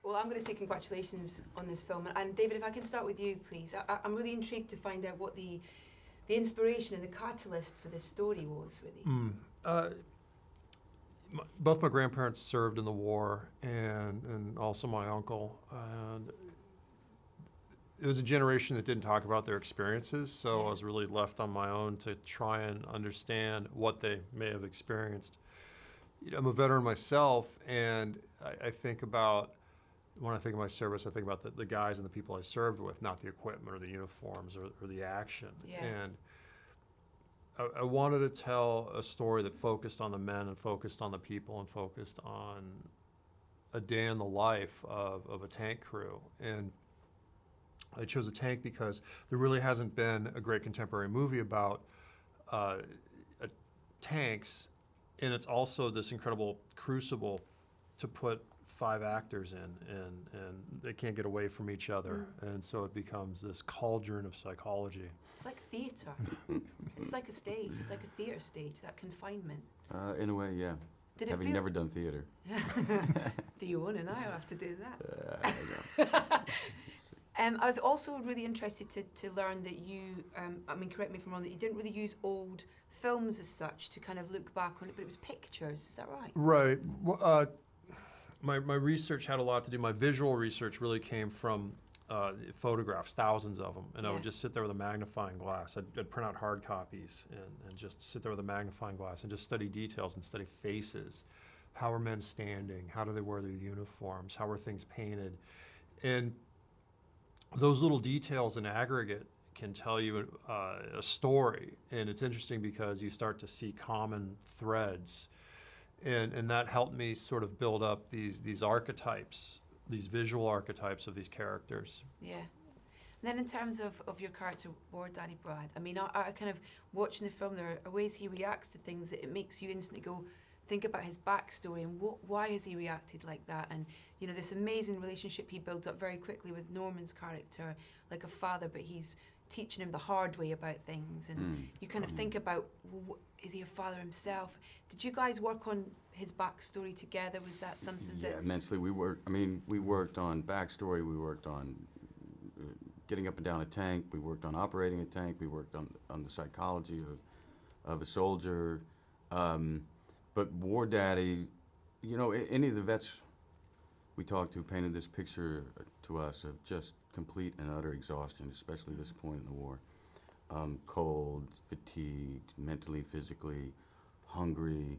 Well, I'm going to say congratulations on this film. And David, if I can start with you, please. I'm really intrigued to find out what the inspiration and the catalyst for this story was, really. Both my grandparents served in the war, and also my uncle. And it was a generation that didn't talk about their experiences, so I was really left on my own to try and understand what they may have experienced. I'm a veteran myself, and I think about, when I think of my service, I think about the guys and the people I served with, not the equipment or the uniforms or the action. Yeah. And I wanted to tell a story that focused on the men and focused on the people and focused on a day in the life of a tank crew. And I chose a tank because there really hasn't been a great contemporary movie about tanks, and it's also this incredible crucible to put 5 actors in, and they can't get away from each other, and so it becomes this cauldron of psychology. It's like theatre. It's like a stage. It's like a theatre stage, that confinement. In a way, yeah. Did it Having never done theatre. Do you want to now have to do that? I was also really interested to learn that you, I mean, correct me if I'm wrong, that you didn't really use old films as such to kind of look back on it, but it was pictures, is that right? Right. Well, my research had a lot to do, my visual research really came from photographs, thousands of them, and I would just sit there with a magnifying glass. I'd print out hard copies and just sit there with a magnifying glass and just study details and study faces. How are men standing? How do they wear their uniforms? How are things painted? And those little details in aggregate can tell you a story, and it's interesting because you start to see common threads, and that helped me sort of build up these archetypes, these visual archetypes of these characters. Yeah. And then in terms of your character, War Daddy Brad, I mean, I kind of watching the film, there are ways he reacts to things that it makes you instantly go, think about his backstory and why has he reacted like that, and you know, this amazing relationship he builds up very quickly with Norman's character, like a father, but he's teaching him the hard way about things, and you kind of think about, well, is he a father himself? Did you guys work on his backstory together? Was that something that... Yeah, immensely. We worked on backstory, we worked on getting up and down a tank, we worked on operating a tank, we worked on the psychology of a soldier. But War Daddy, you know, any of the vets we talked to painted this picture to us of just complete and utter exhaustion, especially this point in the war. Cold, fatigued, mentally, physically, hungry,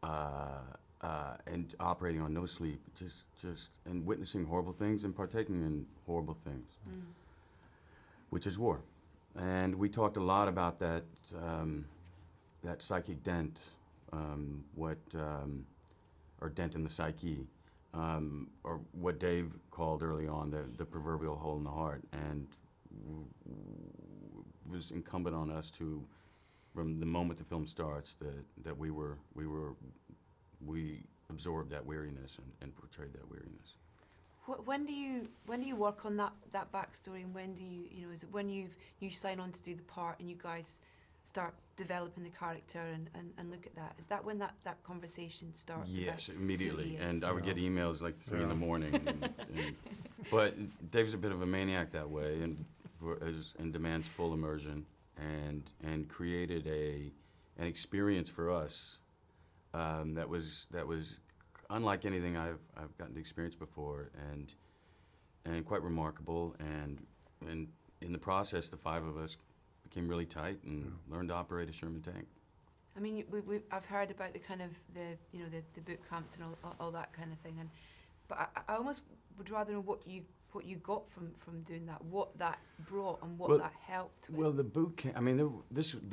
and operating on no sleep, and witnessing horrible things and partaking in horrible things, which is war. And we talked a lot about that, that psychic dent, or dent in the psyche, or what Dave called early on the proverbial hole in the heart, and it was incumbent on us to, from the moment the film starts, that we absorbed that weariness and portrayed that weariness. When do you work on that backstory, and when do you know, is it when you sign on to do the part and you guys start developing the character and look at that? Is that when that conversation starts? Yes, immediately. And I would get emails like 3 in the morning. But Dave's a bit of a maniac that way, and demands full immersion, and created an experience for us that was unlike anything I've gotten to experience before, and quite remarkable. And in the process, the 5 of us became really tight and learned to operate a Sherman tank. I mean, I've heard about the kind of the boot camps and all that kind of thing, but I almost would rather know what you got from doing that, what that brought and what that helped with. Well, the boot camp, I mean, the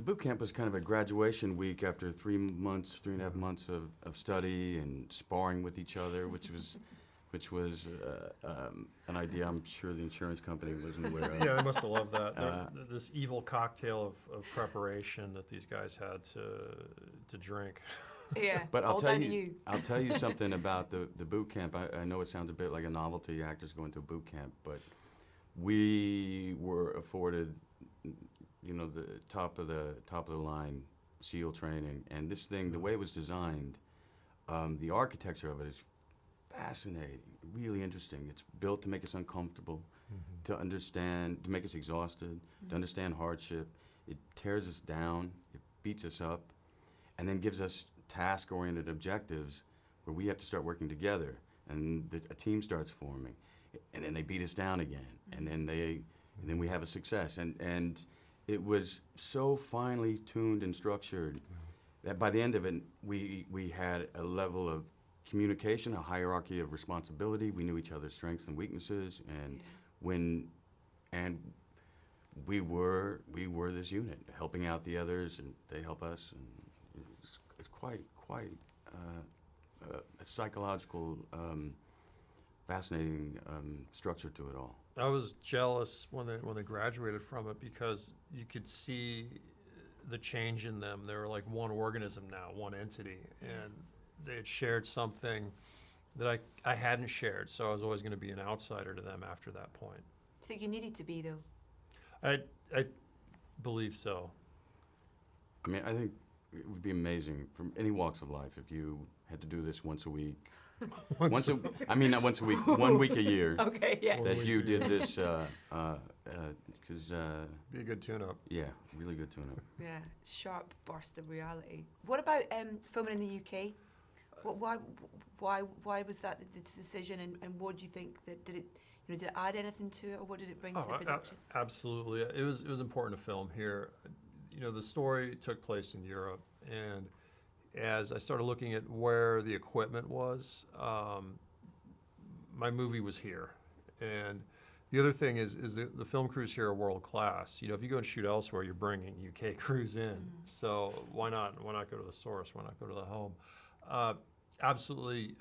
boot camp was kind of a graduation week after 3.5 months of study and sparring with each other, which was an idea I'm sure the insurance company wasn't aware of. Yeah, they must have loved that. This evil cocktail of preparation that these guys had to drink. Yeah, but I'll tell you something about the boot camp. I know it sounds a bit like a novelty, actors going to a boot camp, but we were afforded, you know, the top of the line SEAL training, and this thing, the way it was designed, the architecture of it is fascinating, really interesting. It's built to make us uncomfortable, to understand, to make us exhausted, to understand hardship. It tears us down, it beats us up, and then gives us task-oriented objectives where we have to start working together, and a team starts forming, and then they beat us down again, and then we have a success. And it was so finely tuned and structured that by the end of it, we had a level of communication, a hierarchy of responsibility. We knew each other's strengths and weaknesses, and we were this unit, helping out the others, and they help us, and it's quite a psychological, fascinating structure to it all. I was jealous when they graduated from it because you could see the change in them. They were like one organism now, one entity, and they had shared something that I hadn't shared, so I was always going to be an outsider to them after that point. So you needed to be, though. I believe so. I mean, I think it would be amazing from any walks of life if you had to do this once a week. Not once a week, 1 week a year. Okay, yeah. That you did this, because Be a good tune-up. yeah, really good tune-up. Yeah, sharp burst of reality. What about filming in the UK? Why was that the decision, and what do you think that did it add anything to it, or what did it bring to the production? Absolutely, it was important to film here. The story took place in Europe, and as I started looking at where the equipment was, my movie was here. And the other thing is the film crews here are world class. If you go and shoot elsewhere, you're bringing UK crews in. So why not go to the source? Why not go to the home? Absolutely,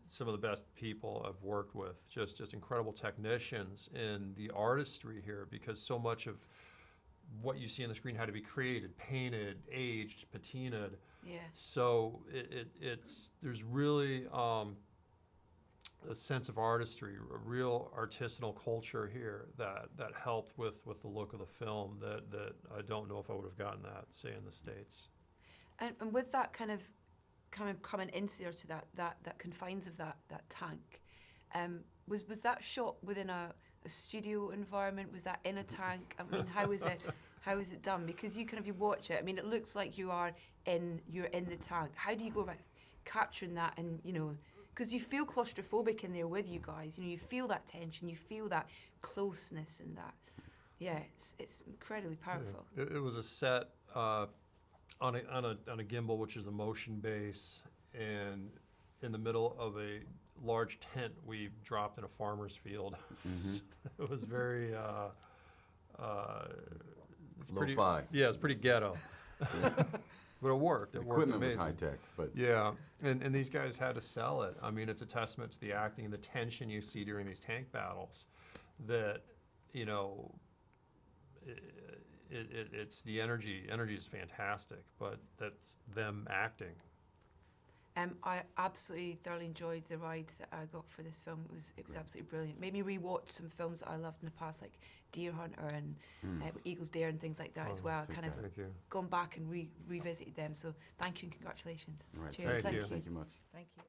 some of the best people I've worked with, just incredible technicians in the artistry here, because so much of what you see on the screen had to be created, painted, aged, patinaed. Yeah. So there's really a sense of artistry, a real artisanal culture here that helped with the look of the film that I don't know if I would have gotten that, say, in the States. And with that kind of coming into to that confines of that tank, was that shot within a studio environment? Was that in a tank? I mean, how is it done? Because you watch it. I mean, it looks like you're in the tank. How do you go about capturing that? And because you feel claustrophobic in there with you guys. You feel that tension. You feel that closeness and that. Yeah, it's incredibly powerful. Yeah. It was a set on a gimbal, which is a motion base, and in the middle of a large tent we dropped in a farmer's field. It was very it's Lo-fi. Yeah, it's pretty ghetto. But it worked. The It worked equipment was amazing. high tech, but Yeah, and these guys had to sell it. I mean, it's a testament to the acting and the tension you see during these tank battles. That it's the energy. Energy is fantastic, but that's them acting. I absolutely thoroughly enjoyed the ride that I got for this film. It was absolutely brilliant. Made me rewatch some films that I loved in the past, like Deer Hunter and Eagle's Dare and things like that as well. Kind of Thank you. gone back and revisited them. So thank you and congratulations. right. Cheers. Thank you. Thank you much. Thank you.